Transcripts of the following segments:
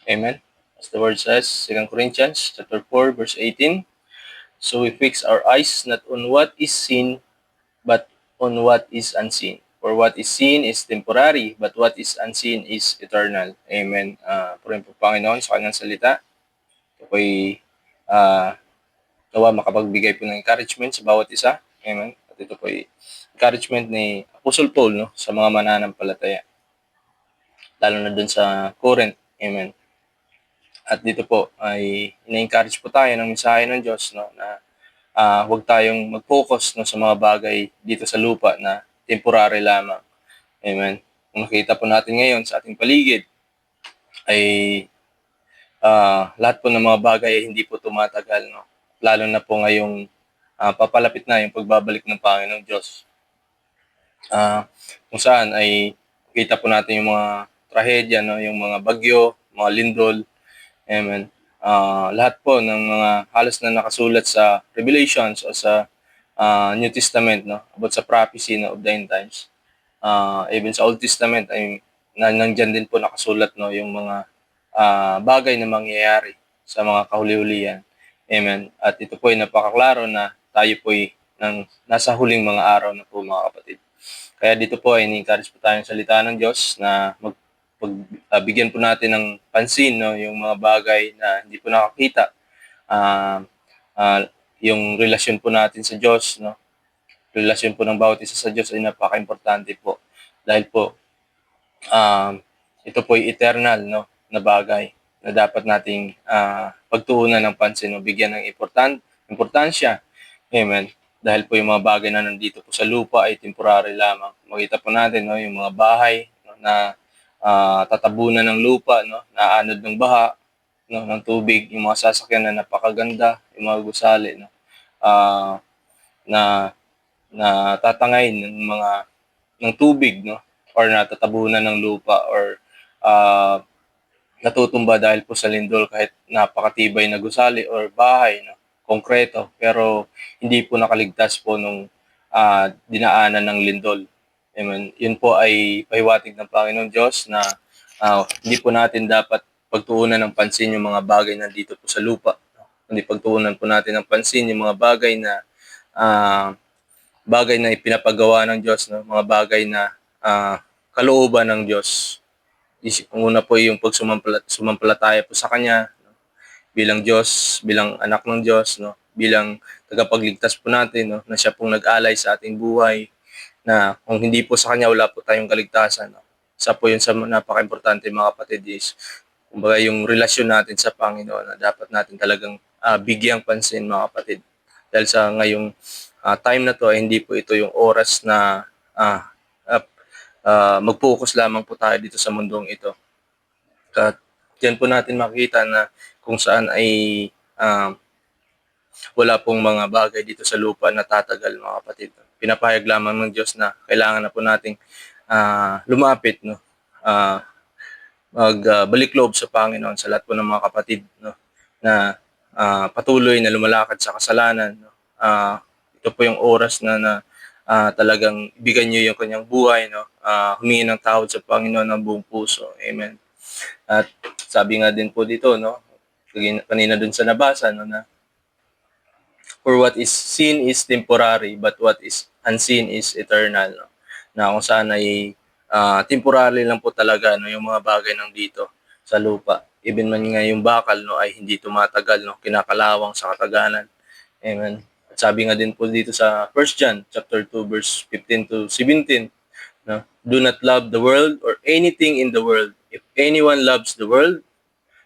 Amen. As the word says, 2 Corinthians chapter 4, verse 18. So we fix our eyes not on what is seen, but on what is unseen. For what is seen is temporary, but what is unseen is eternal. Amen. Purihin po Panginoon sa kanyang salita. Ito po'y nawa makapagbigay po ng encouragement sa bawat isa. Amen. At ito po'y encouragement ni Apostle Paul, no, sa mga mananampalataya. Lalo na dun sa Corinth. Amen. At dito po ay ina-encourage po tayo ng mensahe ng Diyos, no, na huwag tayong mag-focus, no, sa mga bagay dito sa lupa na temporary lamang. Amen. Kung nakita po natin ngayon sa ating paligid ay lahat po ng mga bagay ay hindi po tumatagal, no. Lalo na po ngayong papalapit na yung pagbabalik ng Panginoong Diyos. Kung saan ay kita po natin yung mga trahedya, no, yung mga bagyo, mga lindol. Amen. Lahat po ng mga halos na nakasulat sa Revelations o sa New Testament, no, about sa prophecy, no, of the end times. Even sa Old Testament ay nandiyan din po nakasulat, no, yung mga bagay na mangyayari sa mga kahuli-hulihan. Amen. At ito po ay napakaklaro na tayo po ay nasa huling mga araw na po, mga kapatid. Kaya dito po ay ni-encourage po tayo ng salita ng Diyos na bigyan po natin ng pansin, no, yung mga bagay na hindi po nakakita. Yung relasyon po natin sa Diyos, no, relasyon po ng bawat isa sa Diyos ay napaka-importante po. Dahil po, ito po ay eternal, no, na bagay na dapat nating pagtuunan ng pansin, no, bigyan ng importansya. Amen. Dahil po yung mga bagay na nandito po sa lupa ay temporary lamang. Makita po natin, no, yung mga bahay, no, na tatabunan ng lupa, no, naanod ng baha, no, ng tubig, yung mga sasakyan na napakaganda, yung mga gusali, no, na natatangay ng tubig, no, or natatabunan ng lupa, or natutumba dahil po sa lindol kahit napakatibay na gusali or bahay, no, konkreto, pero hindi po nakaligtas po nung dinaanan ng lindol. Amen. Yun po ay pahiwatig ng Panginoong Diyos na hindi po natin dapat pagtuunan ng pansin yung mga bagay na dito po sa lupa. Hindi pagtuunan po natin ng pansin yung mga bagay na ipinapagawa ng Diyos, no? Mga bagay na kalooban ng Diyos. Una po yung sumampalataya po sa Kanya, no? Bilang Diyos, bilang anak ng Diyos, no? Bilang tagapagligtas po natin, no? Na siya pong nag-alay sa ating buhay, na kung hindi po sa Kanya, wala po tayong kaligtasan. No? Isa po yun sa napaka-importante, mga kapatid, is kumbaga yung relasyon natin sa Panginoon na dapat natin talagang bigyang pansin, mga kapatid. Dahil sa ngayong time na to ay hindi po ito yung oras na mag-focus lamang po tayo dito sa mundong ito. At diyan po natin makikita na kung saan ay wala pong mga bagay dito sa lupa na tatagal, mga kapatid. Pinapahayag lamang ng Diyos na kailangan na po nating lumapit, no, magbalik loob sa Panginoon sa lahat po ng mga kapatid, no, na patuloy na lumalakad sa kasalanan, no. Ito po yung oras na talagang ibigay niyo yung kanyang buhay, no, humingi ng tawad sa Panginoon ng buong puso. Amen. At sabi nga din po dito, no, kanina dun sa nabasa, no, na for what is seen is temporary, but what is unseen is eternal. No? Na kung saan ay temporary lang po talaga, no, yung mga bagay ng dito sa lupa. Even man nga yung bakal, no, ay hindi tumatagal, no, kinakalawang sa katagalan. Amen. At sabi nga din po dito sa 1 John chapter 2 verse 15 to 17, no, do not love the world or anything in the world. If anyone loves the world,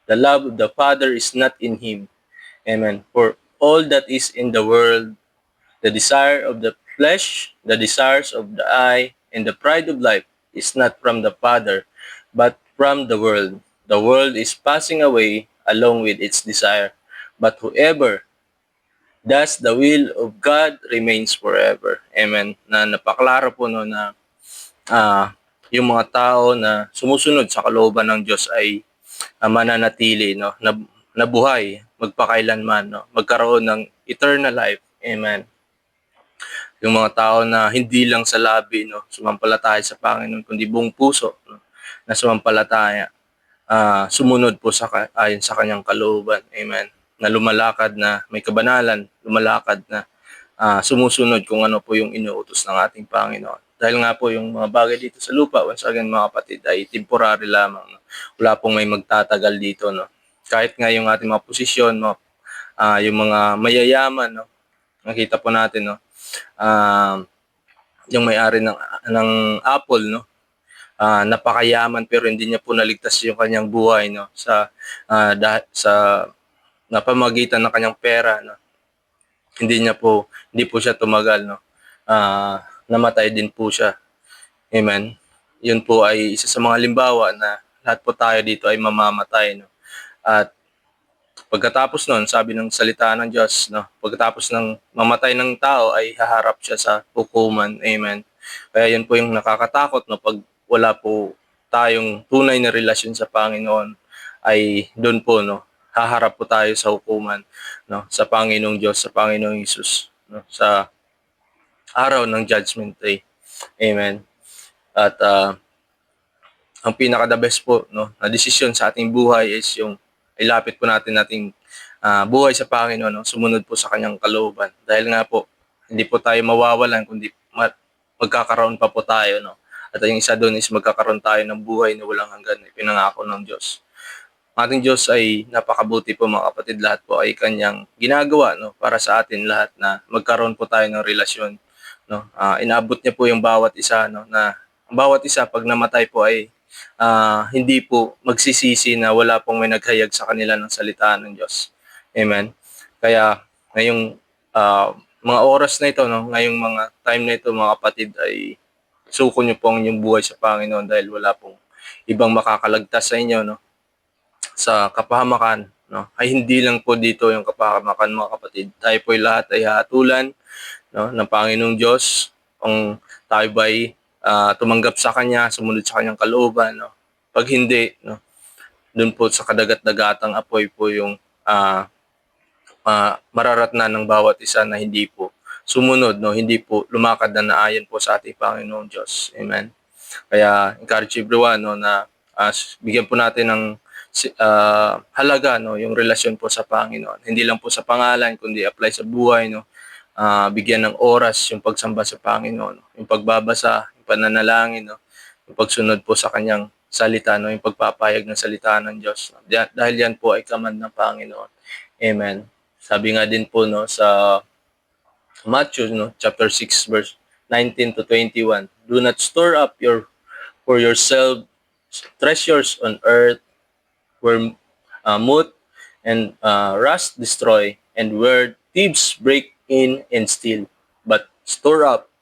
the love of the Father is not in him. Amen. For all that is in the world, the desire of the flesh, the desires of the eye, and the pride of life is not from the Father, but from the world. The world is passing away along with its desire, but whoever does the will of God remains forever. Amen. Na napaklaro po, no, na yung mga tao na sumusunod sa kalooban ng Diyos ay mananatili, no, na buhay magpakailanman, no, magkaroon ng eternal life. Amen. Yung mga tao na hindi lang sa labi, no, sumampalataya sa Panginoon, kundi buong puso, no, na sumampalataya. sumunod po ayon sa kanyang kalooban. Amen. Na lumalakad na may kabanalan, lumalakad na sumusunod kung ano po yung inuutos ng ating Panginoon. Dahil nga po yung mga bagay dito sa lupa, once again mga kapatid, ay temporary lamang. No? Wala pong may magtatagal dito. No? Kahit nga yung ating mga posisyon, no? Yung mga mayayaman, no? Nakita po natin, no? Yung may-ari ng Apple, no? Napakayaman pero hindi niya po naligtas yung kanyang buhay, no? Sa napamagitan ng kanyang pera, no? Hindi po siya tumagal, no? Namatay din po siya. Amen. Yun po ay isa sa mga halimbawa na lahat po tayo dito ay mamamatay, no? At pagkatapos nun, sabi ng salita ng Diyos, no? Pagkatapos ng mamatay ng tao ay haharap siya sa hukuman. Amen. Kaya yun po yung nakakatakot, no? Pag wala po tayong tunay na relasyon sa Panginoon, ay doon po, no? Haharap po tayo sa hukuman, no? Sa Panginoong Diyos, sa Panginoong Hesus, no? Sa araw ng Judgment Day. Amen. At ang pinaka-the best po, no, na desisyon sa ating buhay is yung ilapit po nating buhay sa Panginoon, no, sumunod po sa kanyang kalooban. Dahil nga po, hindi po tayo mawawalan, kundi magkakaroon pa po tayo. No? At yung isa doon is magkakaroon tayo ng buhay na walang hanggan, pinangako ng Diyos. Ang ating Diyos ay napakabuti po mga kapatid, lahat po ay kanyang ginagawa, no, para sa atin lahat na magkaroon po tayo ng relasyon. No? Inaabot niya po yung bawat isa, no, na ang bawat isa pag namatay po ay hindi po magsisisi na wala pong may naghayag sa kanila ng salita ng Diyos. Amen. Kaya ngayong mga oras na ito, no, ngayong mga time na ito mga kapatid, ay suko niyo po ang inyong buhay sa Panginoon dahil wala pong ibang makakalagtas sa inyo, no, sa kapahamakan, no. Ay hindi lang po dito yung kapahamakan mga kapatid. Tayo po lahat ay hatulan, no, ng Panginoong Diyos kung tayo ba'y tumanggap sa Kanya, sumunod sa Kanyang kalooban. No? Pag hindi, no, doon po sa kadagat-dagatang apoy po yung mararatnan ng bawat isa na hindi po sumunod, no, hindi po lumakad na naayon po sa ating Panginoong Diyos. Amen. Kaya encourage everyone, no, na bigyan po natin ng halaga, no, yung relasyon po sa Panginoon. Hindi lang po sa pangalan kundi apply sa buhay, no. Bigyan ng oras yung pagsamba sa Panginoon, no? Yung pagbabasa, yung pananalangin, no? Yung pagsunod po sa kanyang salita, no? Yung pagpapahayag ng salita ng Diyos. No? Dahil yan po ay command ng Panginoon. Amen. Sabi nga din po, no, sa Matthew, no, chapter 6 verse 19 to 21, do not store up for yourself treasures on earth where moth and rust destroy, and where thieves break in and steal. But store up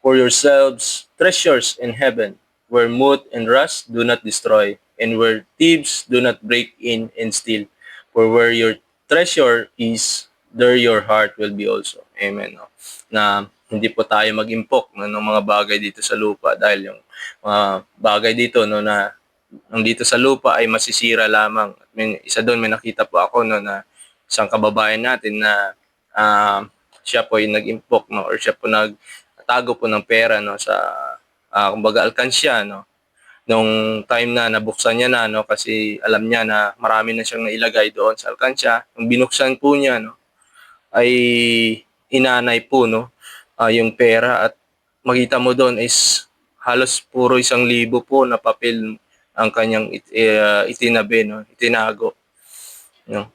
for yourselves treasures in heaven, where moth and rust do not destroy, and where thieves do not break in and steal. For where your treasure is, there your heart will be also. Amen. No? Na hindi po tayo mag-impok, no, ng mga bagay dito sa lupa dahil yung mga bagay dito, no, na dito sa lupa ay masisira lamang. Isa doon may nakita po ako, no, na isang kababayan natin na siya po ay nag-impok, no, or siya po nagtago po ng pera, no, sa kumbaga alkansya, no. Nung time na nabuksan niya na, no, kasi alam niya na marami na siyang nailagay doon sa alkansya. Nung binuksan po niya, no, ay inanay po, no, yung pera, at makita mo doon is halos puro 1,000 po na papel ang kanyang itinabi, no, itinago. No.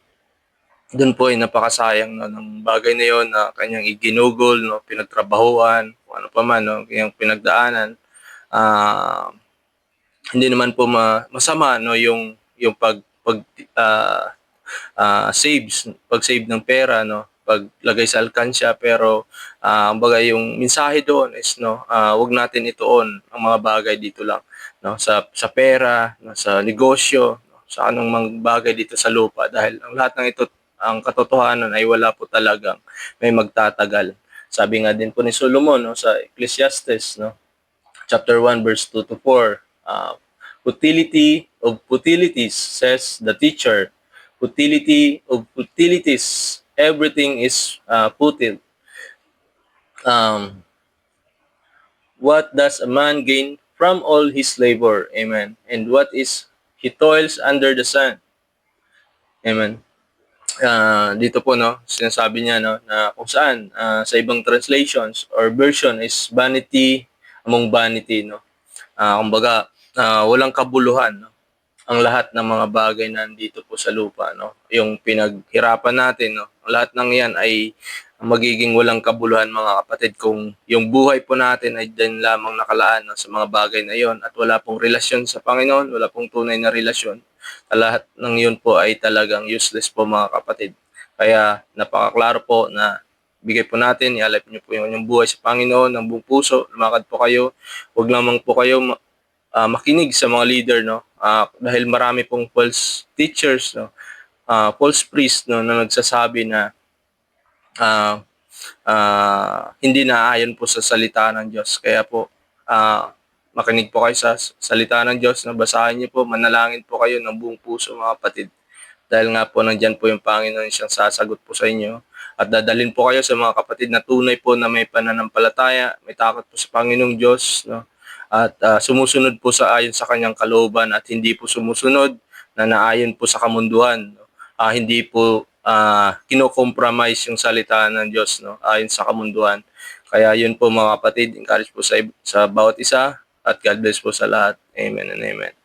Doon po ay napakasayang, no, ng bagay na yon na kanyang iginugol, no, pinagtrabahuan, kung ano pa man, no, kanyang pinagdaanan. Hindi naman po masama, no, yung pag-save ng pera, no, paglagay sa alkansya, pero kumbaga yung mensahe doon is, no, wag natin ituon ang mga bagay dito lang, no, sa pera, no, sa negosyo, no, sa anong mga bagay dito sa lupa, dahil ang lahat ng ito, ang katotohanan ay wala po talagang may magtatagal. Sabi nga din po ni Solomon, no, sa Ecclesiastes, no, chapter 1 verse 2 to 4, futility of futilities, says the teacher. Futility of futilities, everything is futile. What does a man gain from all his labor? Amen. And what is He toils under the sun. Amen. Dito po, no, sinasabi niya, no, na kung saan sa ibang translations or version is vanity among vanity, no. Kumbaga, walang kabuluhan, no, ang lahat ng mga bagay na nandito po sa lupa, no. Yung pinaghirapan natin, no, ang lahat ng 'yan ay magiging walang kabuluhan, mga kapatid, kung yung buhay po natin ay din lamang nakalaan, no, sa mga bagay na 'yon at wala pong relasyon sa Panginoon, wala pong tunay na relasyon. Lahat ng 'yun po ay talagang useless po, mga kapatid. Kaya napakaklaro po na bigay po natin, i-alay niyo po yung inyong buhay sa Panginoon ng buong puso, lumakad po kayo. Huwag lamang po kayo makinig sa mga leader, no, dahil marami pong false teachers, no, false priest, no, na nagsasabi na ah, hindi naayon po sa salita ng Diyos. Kaya po, makinig po kayo sa salita ng Diyos, na basahin niyo po, manalangin po kayo ng buong puso, mga kapatid. Dahil nga po nandiyan po yung Panginoon, siyang sasagot po sa inyo. At dadalhin po kayo sa mga kapatid na tunay po na may pananampalataya, may takot po sa Panginoong Diyos, no? At sumusunod po sa ayon sa kanyang kalooban, at hindi po sumusunod na naayon po sa kamunduhan, no? Hindi po kino-compromise yung salita ng Diyos, no, ayon sa kamunduhan. Kaya yun po, mga kapatid, encourage po sa bawat isa, at God bless po sa lahat. Amen and amen.